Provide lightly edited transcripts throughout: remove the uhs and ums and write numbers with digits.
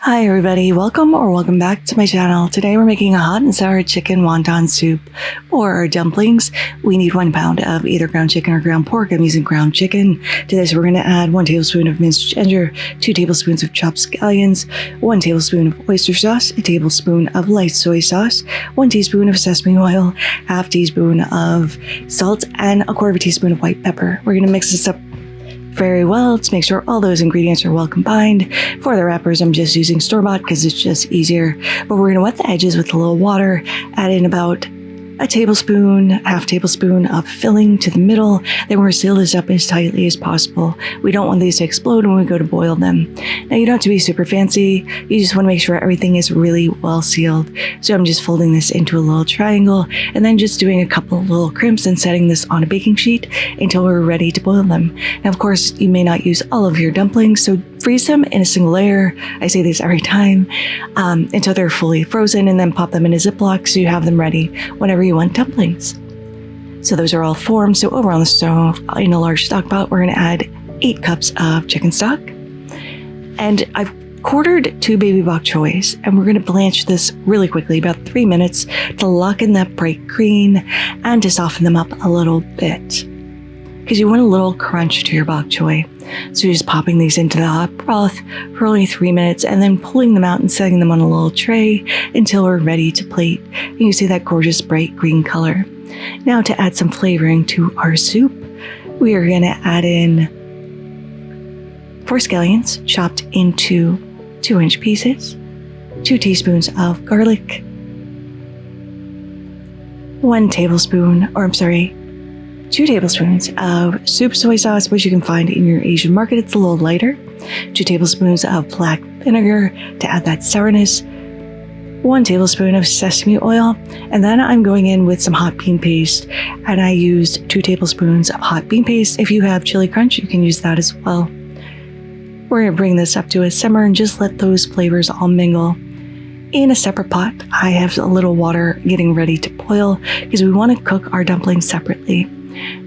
Hi everybody, welcome back to my channel. Today we're making a hot and sour chicken wonton soup or our dumplings. We need 1 pound of either ground chicken or ground pork. I'm using ground chicken. To this we're going to add 1 tablespoon of minced ginger, 2 tablespoons of chopped scallions, 1 tablespoon of oyster sauce, a tablespoon of light soy sauce, 1 teaspoon of sesame oil, half teaspoon of salt, and a quarter of a teaspoon of white pepper. We're going to mix this up very well to make sure all those ingredients are well combined. For the wrappers, I'm just using store-bought because it's just easier. But we're going to wet the edges with a little water, add in about a tablespoon, half tablespoon of filling to the middle. Then we're going to seal this up as tightly as possible. We don't want these to explode when we go to boil them. Now you don't have to be super fancy. You just want to make sure everything is really well sealed. So I'm just folding this into a little triangle and then just doing a couple little crimps and setting this on a baking sheet until we're ready to boil them. Now, of course, you may not use all of your dumplings, so freeze them in a single layer. I say this every time until they're fully frozen, and then pop them in a Ziploc so you have them ready whenever you want dumplings. So those are all formed. So over on the stove in a large stock pot, we're going to add 8 cups of chicken stock. And I've quartered 2 baby bok choys, and we're going to blanch this really quickly, about 3 minutes, to lock in that bright green and to soften them up a little bit, because you want a little crunch to your bok choy. So you're just popping these into the hot broth for only 3 minutes and then pulling them out and setting them on a little tray until we're ready to plate. And you see that gorgeous bright green color. Now to add some flavoring to our soup, we are going to add in 4 scallions chopped into 2-inch pieces, 2 teaspoons of garlic, 2 tablespoons of soup soy sauce, which you can find in your Asian market. It's a little lighter. 2 tablespoons of black vinegar to add that sourness. 1 tablespoon of sesame oil. And then I'm going in with some hot bean paste. And I used 2 tablespoons of hot bean paste. If you have chili crunch, you can use that as well. We're going to bring this up to a simmer and just let those flavors all mingle. In a separate pot, I have a little water getting ready to boil because we want to cook our dumplings separately.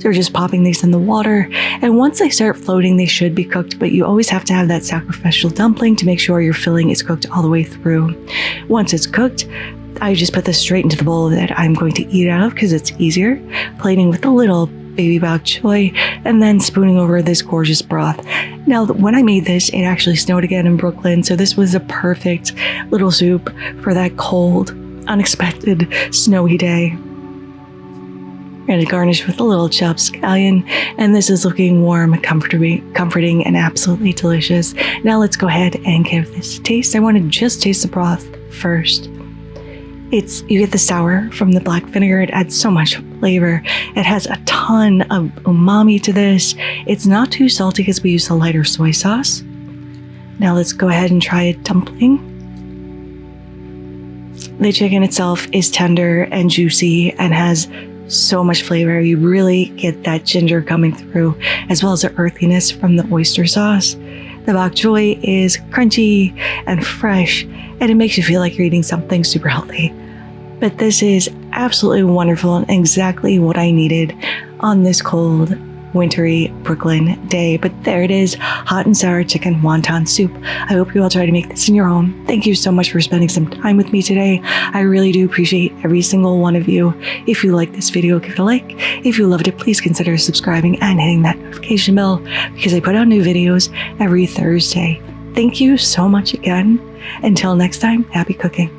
So we're just popping these in the water, and once they start floating, they should be cooked, but you always have to have that sacrificial dumpling to make sure your filling is cooked all the way through. Once it's cooked, I just put this straight into the bowl that I'm going to eat out of because it's easier, plating with a little baby bok choy, and then spooning over this gorgeous broth. Now, when I made this, it actually snowed again in Brooklyn, so this was a perfect little soup for that cold, unexpected, snowy day. We're going to garnish with a little chopped scallion, and this is looking warm, comforting, and absolutely delicious. Now let's go ahead and give this a taste. I want to just taste the broth first. You get the sour from the black vinegar. It adds so much flavor. It has a ton of umami to this. It's not too salty because we use a lighter soy sauce. Now let's go ahead and try a dumpling. The chicken itself is tender and juicy and has so much flavor. You really get that ginger coming through, as well as the earthiness from the oyster sauce. The bok choy is crunchy and fresh, and it makes you feel like you're eating something super healthy. But this is absolutely wonderful and exactly what I needed on this cold, wintry Brooklyn day. But there it is, hot and sour chicken wonton soup. I hope you all try to make this in your home. Thank you so much for spending some time with me today. I really do appreciate every single one of you. If you like this video, give it a like. If you loved it, please consider subscribing and hitting that notification bell because I put out new videos every Thursday. Thank you so much again. Until next time, happy cooking.